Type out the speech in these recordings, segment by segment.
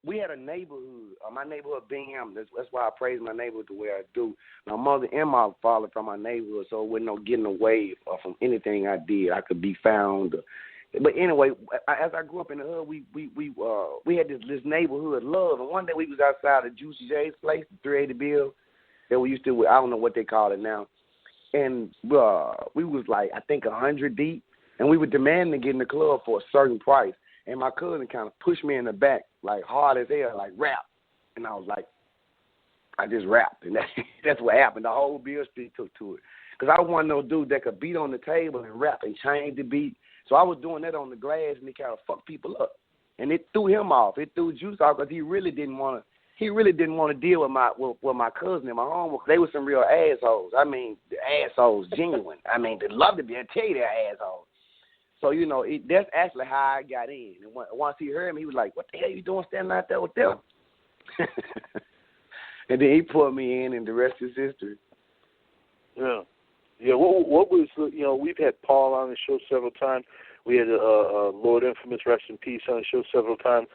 we had a neighborhood. My neighborhood Bingham. That's why I praise my neighborhood the way I do. My mother and my father from my neighborhood, so with no getting away from anything I did. I could be found. But anyway, as I grew up in the hood, we had this neighborhood love. And one day we was outside of Juicy J's place, the 380 Bill, that we used to. I don't know what they call it now. And we was like, I think 100 deep, and we were demanding to get in the club for a certain price. And my cousin kind of pushed me in the back, like hard as hell, like rap. And I was like, I just rapped. And that's what happened. The whole Bill Street took to it. Because I was one of those dudes that could beat on the table and rap and change the beat. So I was doing that on the glass, and it kind of fucked people up. And it threw him off. It threw Juice off because he really didn't want to deal with my cousin and my home. They were some real assholes. I mean, the assholes, genuine. I mean, they love to be. I tell you, they're assholes. So, that's actually how I got in. And once he heard me, he was like, what the hell you doing standing out there with them? And then he put me in, and the rest is history. Yeah. Yeah, what was, we've had Paul on the show several times. We had Lord Infamous, rest in peace, on the show several times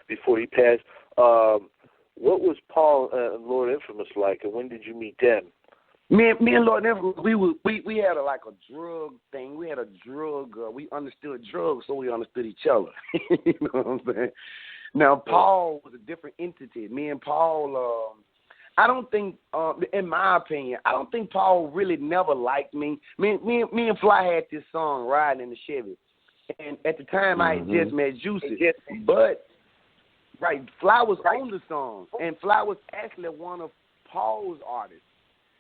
before he passed. What was Paul and Lord Infamous like, and when did you meet them? Me and Lord Infamous, we had a drug thing. We had a drug. We understood drugs, so we understood each other. You know what I'm saying? Now Paul was a different entity. Me and Paul, I don't think, in my opinion, I don't think Paul really never liked me. Me and Fly had this song, Riding in the Chevy. And at the time, I had just met Juicy. But, right, Fly was on the song. And Fly was actually one of Paul's artists.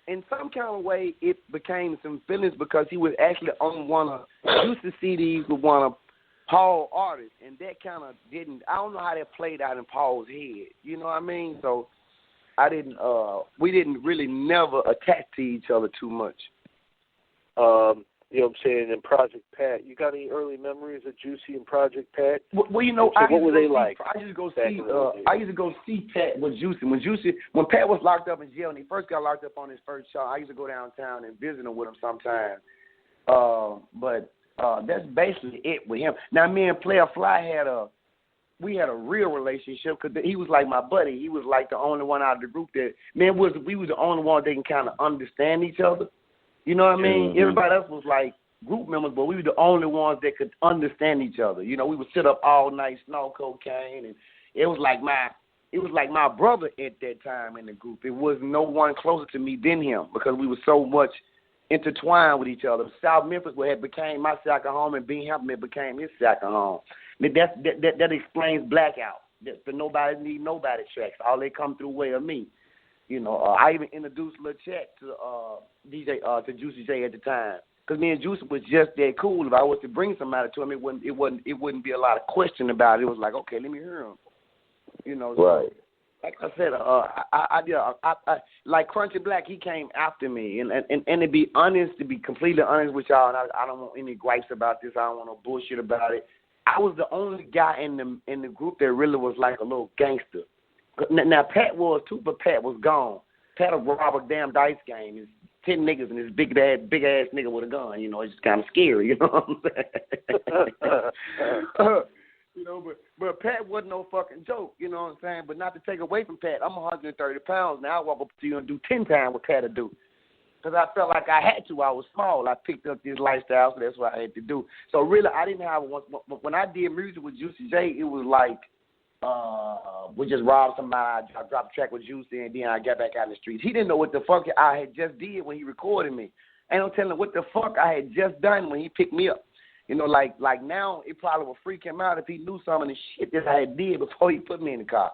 In some kind of way, it became some feelings because he was actually on one of Juicy CDs with one of Paul's artists. And that kind of didn't, I don't know how that played out in Paul's head. You know what I mean? So, we didn't really never attach to each other too much. You know what I'm saying? And Project Pat, you got any early memories of Juicy and Project Pat? Well, what were they like? I used to go see Pat with Juicy. When Pat was locked up in jail and he first got locked up on his first show, I used to go downtown and visit him with him sometimes. But that's basically it with him. Now, me and Player Fly had a real relationship because he was like my buddy. He was like the only one out of the group that, we was the only one that can kind of understand each other. You know what I mean? Mm-hmm. Everybody else was like group members, but we were the only ones that could understand each other. We would sit up all night, snort cocaine, and it was like my brother at that time in the group. It was no one closer to me than him because we were so much intertwined with each other. South Memphis had became my second home, and Bingham became his second home. That explains Blackout. The Nobody Need Nobody tracks. All they come through way of me. I even introduced Lil Chet to Juicy J at the time. Because me and Juicy was just that cool. If I was to bring somebody to him, it wouldn't be a lot of question about it. It was like, okay, let me hear him. Right. So, like I said, I like Crunchy Black, he came after me. And to be completely honest with y'all, and I don't want any gripes about this. I don't want no bullshit about it. I was the only guy in the group that really was like a little gangster. Now Pat was too, but Pat was gone. Pat would rob a damn dice game. It's 10 niggas and this big ass nigga with a gun. It's just kind of scary. You know what I'm saying? But Pat wasn't no fucking joke. You know what I'm saying? But not to take away from Pat, I'm 130 pounds now. I walk up to you and do 10 times what Pat would do. Because I felt like I had to. I was small. I picked up this lifestyle, so that's what I had to do. So really, I didn't have one. When I did music with Juicy J, it was like we just robbed somebody. I dropped a track with Juicy, and then I got back out in the streets. He didn't know what the fuck I had just did when he recorded me. Ain't no telling what the fuck I had just done when he picked me up. Like now, it probably would freak him out if he knew some of the shit that I had did before he put me in the car.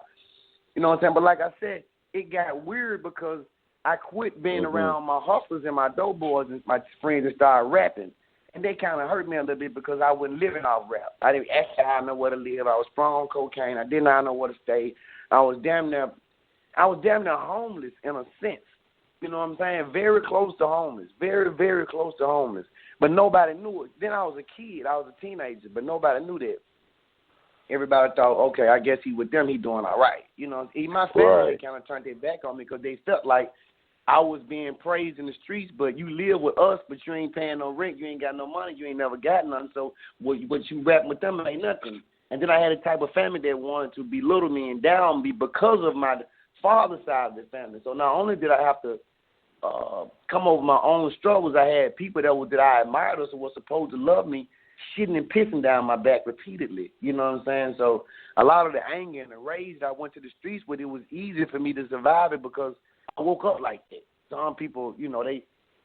You know what I'm saying? But like I said, it got weird because I quit being around my hustlers and my dope boys and my friends and started rapping. And they kind of hurt me a little bit because I wasn't living off rap. I didn't actually know where to live. I was sprung on cocaine. I did not know where to stay. I was damn near homeless in a sense. You know what I'm saying? Very close to homeless. Very, very close to homeless. But nobody knew it. Then I was a kid. I was a teenager, but nobody knew that. Everybody thought, okay, I guess he with them, he doing all right. My family kind of turned their back on me because they felt like I was being praised in the streets, but you live with us, but you ain't paying no rent, you ain't got no money, you ain't never got none, so what you rapping with them ain't nothing. And then I had a type of family that wanted to belittle me and down me because of my father's side of the family. So not only did I have to come over my own struggles, I had people that I admired or were supposed to love me shitting and pissing down my back repeatedly. You know what I'm saying? So a lot of the anger and the rage that I went to the streets with, it was easy for me to survive it because I woke up like that. Some people, you know,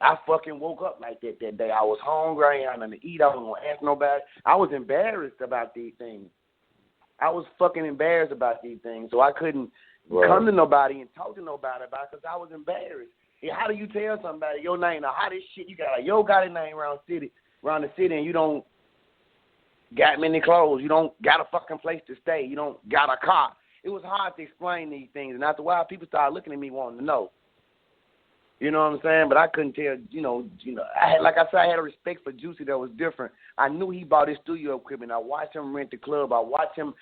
I fucking woke up like that day. I was hungry. I ain't had nothing to eat. I wasn't going to ask nobody. I was embarrassed about these things. I was fucking embarrassed about these things. So I couldn't come to nobody and talk to nobody about it because I was embarrassed. Yeah, how do you tell somebody your name, the hottest shit, you got a Yo Gotti name around the city, and you don't got many clothes. You don't got a fucking place to stay. You don't got a car. It was hard to explain these things. And after a while, people started looking at me wanting to know. You know what I'm saying? But I couldn't tell, I had a respect for Juicy that was different. I knew he bought his studio equipment. I watched him rent the club. I watched him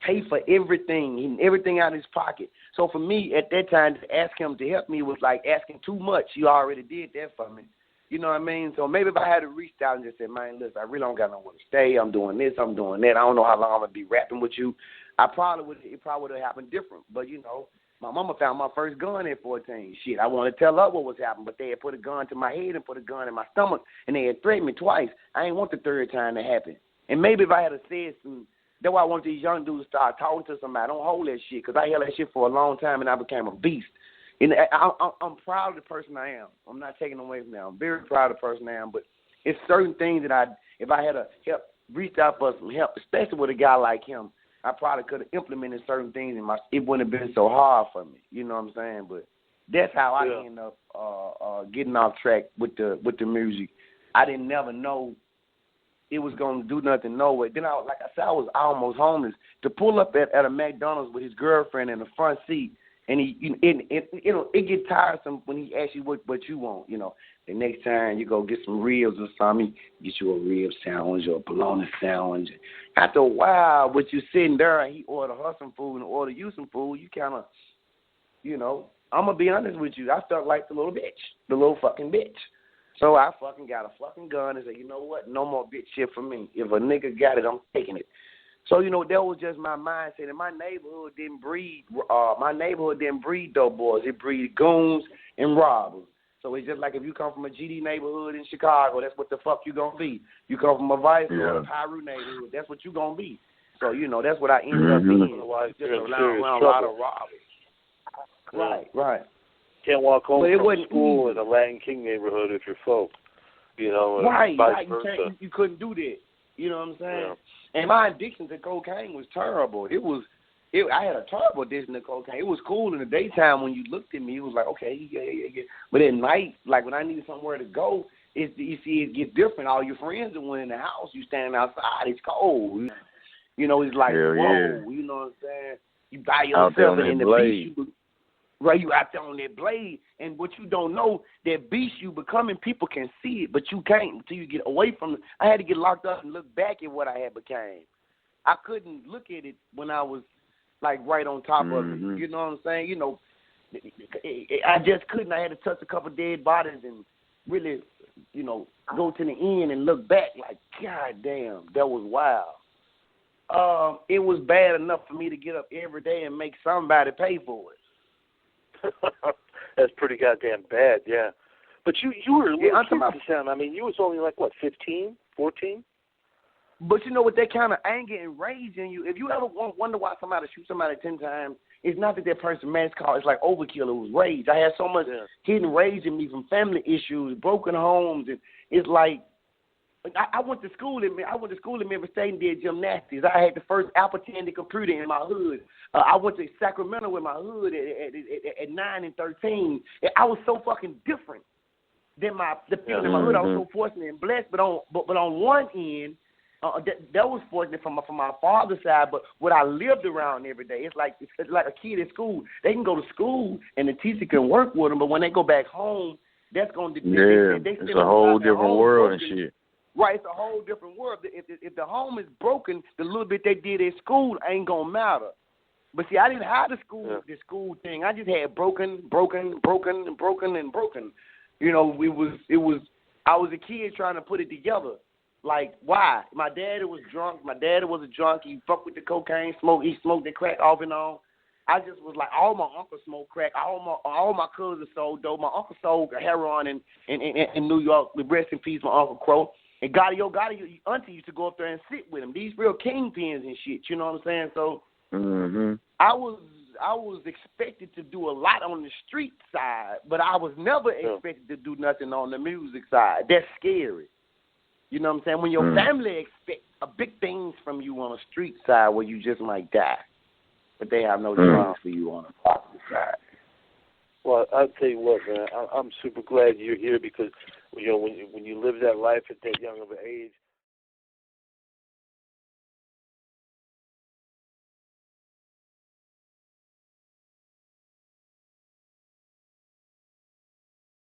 pay for everything out of his pocket. So for me, at that time, to ask him to help me was like asking too much. You already did that for me. You know what I mean? So maybe if I had reached out and just said, man, listen, I really don't got nowhere to stay. I'm doing this. I'm doing that. I don't know how long I'm going to be rapping with you. It probably would have happened different. But, my mama found my first gun at 14. Shit, I wanted to tell her what was happening, but they had put a gun to my head and put a gun in my stomach, and they had threatened me twice. I ain't want the third time to happen. And maybe if I had said some, that's why I want these young dudes to start talking to somebody. Don't hold that shit, because I held that shit for a long time, and I became a beast. And I'm proud of the person I am. I'm not taking away from that. I'm very proud of the person I am, but it's certain things that if I had reached out for some help, especially with a guy like him, I probably could have implemented certain things, and it wouldn't have been so hard for me. You know what I'm saying? But that's how I ended up getting off track with the music. I didn't never know it was going to do nothing no way. Then, I was almost homeless. To pull up at a McDonald's with his girlfriend in the front seat, and it get tiresome when he asks you what you want. The next time you go get some ribs or something, get you a rib sandwich or a bologna sandwich. After a while, with you sitting there and he order her some food and order you some food, you kind of, I'm going to be honest with you. I felt like the little fucking bitch. So I fucking got a fucking gun and said, you know what, no more bitch shit for me. If a nigga got it, I'm taking it. So, that was just my mindset. And my neighborhood didn't breed dope boys. It breed goons and robbers. So it's just like if you come from a GD neighborhood in Chicago, that's what the fuck you going to be. You come from a Vice or a Pyru neighborhood, that's what you going to be. So, that's what I ended up being. Just around a lot of robbers. Right. Can't walk home from school in a Latin King neighborhood if you're folk. Right. Vice versa. You couldn't do that. You know what I'm saying? Yeah. And my addiction to cocaine was terrible. I had a terrible addiction to cocaine. It was cool in the daytime when you looked at me. It was like, okay, yeah. But at night, like when I needed somewhere to go, it gets different. All your friends are in the house. You standing outside. It's cold. It's like, whoa. Yeah. You know what I'm saying? You by yourself in the beach. Right, you out there on that blade, and what you don't know, that beast you becoming, people can see it, but you can't until you get away from it. I had to get locked up and look back at what I had became. I couldn't look at it when I was, like, right on top of it. You know what I'm saying? I just couldn't. I had to touch a couple dead bodies and really, go to the end and look back like, God damn, that was wild. It was bad enough for me to get up every day and make somebody pay for it. That's pretty goddamn bad, yeah. But you were a little kid at the time. I mean, you was only like, 15, 14? But with that kind of anger and rage in you, if you ever wonder why somebody shoots somebody 10 times, it's not that person man's call. It's like overkill. It was rage. I had so much hidden rage in me from family issues, broken homes, and it's like, I went to school in Memphis State and did gymnastics. I had the first Apple IIe computer in my hood. I went to Sacramento with my hood at 9 and 13. I was so fucking different than the people in my hood. I was so fortunate and blessed. But on one end, that was fortunate from my father's side. But what I lived around every day, it's like a kid at school. They can go to school and the teacher can work with them, but when they go back home, that's going to it's a whole different world and shit. Right, it's a whole different world. If the home is broken, the little bit they did at school ain't gonna matter. But see, I didn't have the school thing. I just had broken. I was a kid trying to put it together. Like, why? My daddy was drunk. My daddy was a junkie. He fucked with the cocaine smoke. He smoked the crack off and on. I just was like, all my uncles smoked crack. All my cousins sold dope. My uncle sold heroin in New York. Rest in peace, my Uncle Crow. And Gotti, auntie used to go up there and sit with him. These real kingpins and shit. You know what I'm saying? So I was expected to do a lot on the street side, but I was never expected to do nothing on the music side. That's scary. You know what I'm saying? When your family expect big things from you on the street side where you just might die, but they have no chance for you on the positive side. Well, I'll tell you what, man, I'm super glad you're here because, you know, when you live that life at that young of an age,